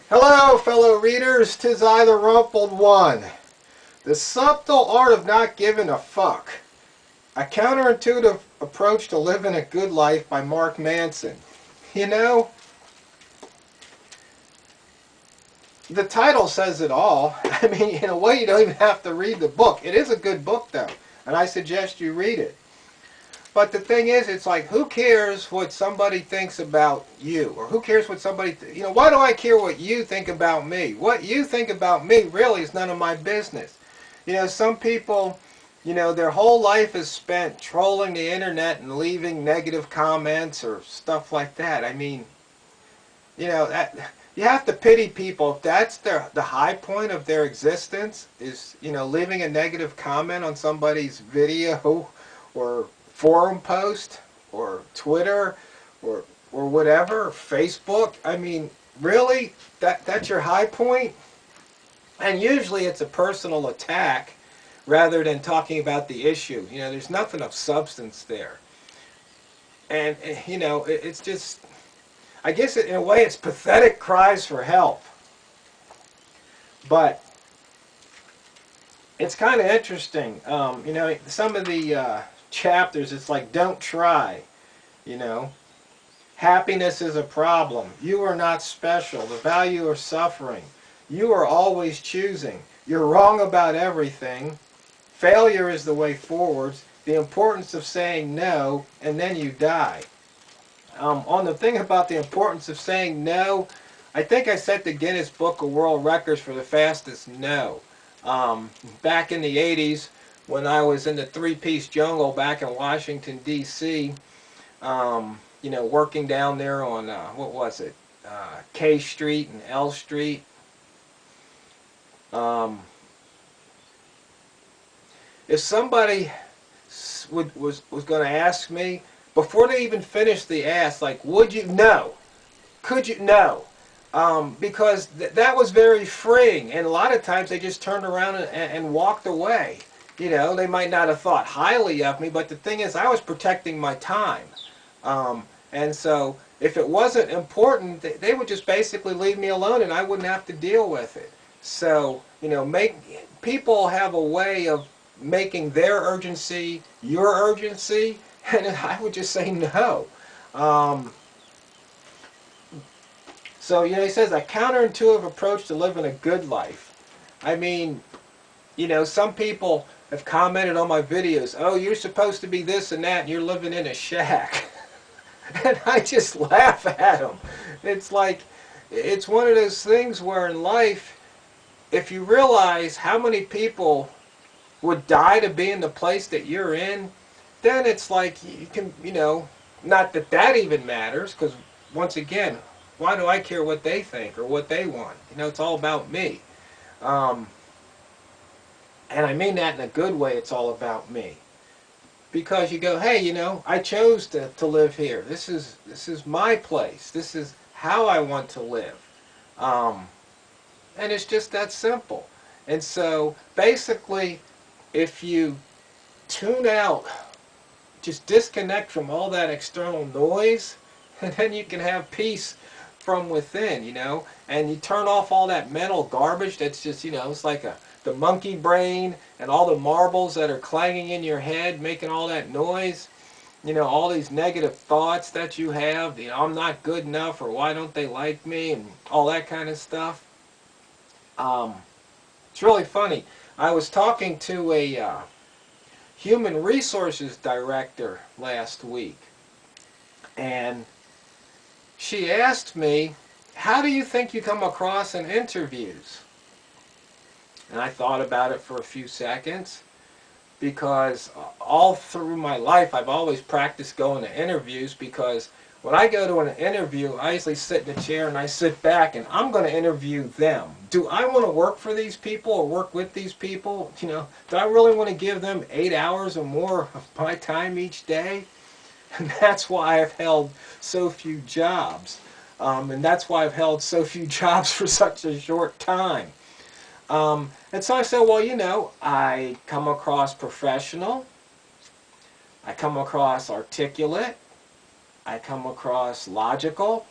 Hello, fellow readers. 'Tis I, the Rumpled One. The subtle art of not giving a fuck. A counterintuitive approach to living a good life by Mark Manson. You know, the title says it all. I mean, in a way, you don't even have to read the book. It is a good book, though, and I suggest you read it. But the thing is, it's like, who cares what somebody thinks about you? Or who cares what somebody, why do I care what you think about me? What you think about me really is none of my business. Some people, their whole life is spent trolling the internet and leaving negative comments or stuff like that. I mean, you have to pity people. If that's the high point of their existence is, leaving a negative comment on somebody's video or forum post or Twitter or whatever, or Facebook. I mean, really? That's your high point? And usually it's a personal attack rather than talking about the issue. There's nothing of substance there. And, it's just, I guess in a way it's pathetic cries for help. But it's kind of interesting. Some of the chapters, it's like, don't try. Happiness is a problem. You are not special. The value of suffering. You are always choosing. You're wrong about everything. Failure is the way forwards. The importance of saying no, and then you die. On the thing about the importance of saying no, I think I set the Guinness Book of World Records for the fastest no. Back in the 80s, when I was in the three-piece jungle back in Washington, D.C., working down there on, what was it, K Street and L Street. If somebody was going to ask me, before they even finished the ask, like, would you? No. Could you? No. Because that was very freeing, and a lot of times they just turned around and walked away. They might not have thought highly of me, but the thing is, I was protecting my time. And so, if it wasn't important, they would just basically leave me alone, and I wouldn't have to deal with it. So, people have a way of making their urgency your urgency, and I would just say no. So, he says a counterintuitive approach to living a good life. I mean, some people have commented on my videos, oh, you're supposed to be this and that, and you're living in a shack. And I just laugh at them. It's like, it's one of those things where in life, if you realize how many people would die to be in the place that you're in, then it's like you can, not that that even matters, because once again, why do I care what they think or what they want? It's all about me. And I mean that in a good way, it's all about me. Because you go, hey, I chose to live here. This is my place. This is how I want to live. And it's just that simple. And so, basically, if you tune out, just disconnect from all that external noise, and then you can have peace from within, and you turn off all that mental garbage that's just, it's like the monkey brain and all the marbles that are clanging in your head, making all that noise, all these negative thoughts that you have, I'm not good enough, or why don't they like me, and all that kind of stuff. It's really funny. I was talking to a human resources director last week, and she asked me, how do you think you come across in interviews? And I thought about it for a few seconds, because all through my life I've always practiced going to interviews, because when I go to an interview, I usually sit in a chair and I sit back and I'm going to interview them. Do I want to work for these people or work with these people? Do I really want to give them 8 hours or more of my time each day? And that's why I've held so few jobs. And that's why I've held so few jobs for such a short time. And so I said, well, I come across professional. I come across articulate. I come across logical.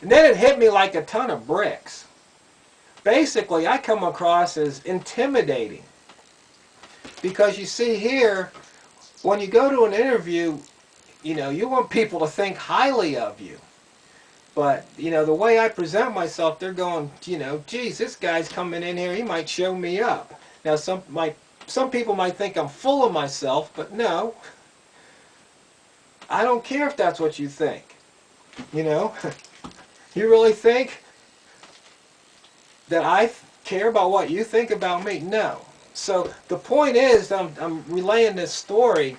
And then it hit me like a ton of bricks. Basically, I come across as intimidating. Because you see here, when you go to an interview, you know, you want people to think highly of you. But, you know, the way I present myself, they're going, you know, geez, this guy's coming in here, he might show me up. Now, some people might think I'm full of myself, but no. I don't care if that's what you think. You know? You really think that I care about what you think about me? No. So the point is, I'm relaying this story,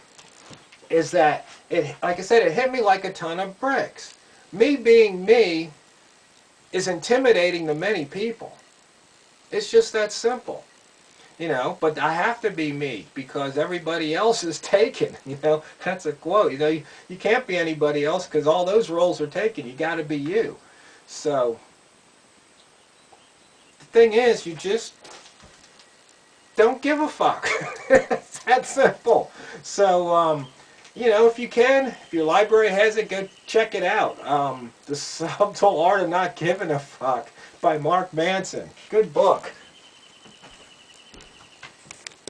is that, like I said, it hit me like a ton of bricks. Me being me is intimidating to many people. It's just that simple. You know, but I have to be me because everybody else is taken. You know, that's a quote. You know, you can't be anybody else because all those roles are taken. You got to be you. So the thing is, you just don't give a fuck. It's that simple. So, you know, if you can, if your library has it, go check it out. The Subtle Art of Not Giving a Fuck by Mark Manson. Good book.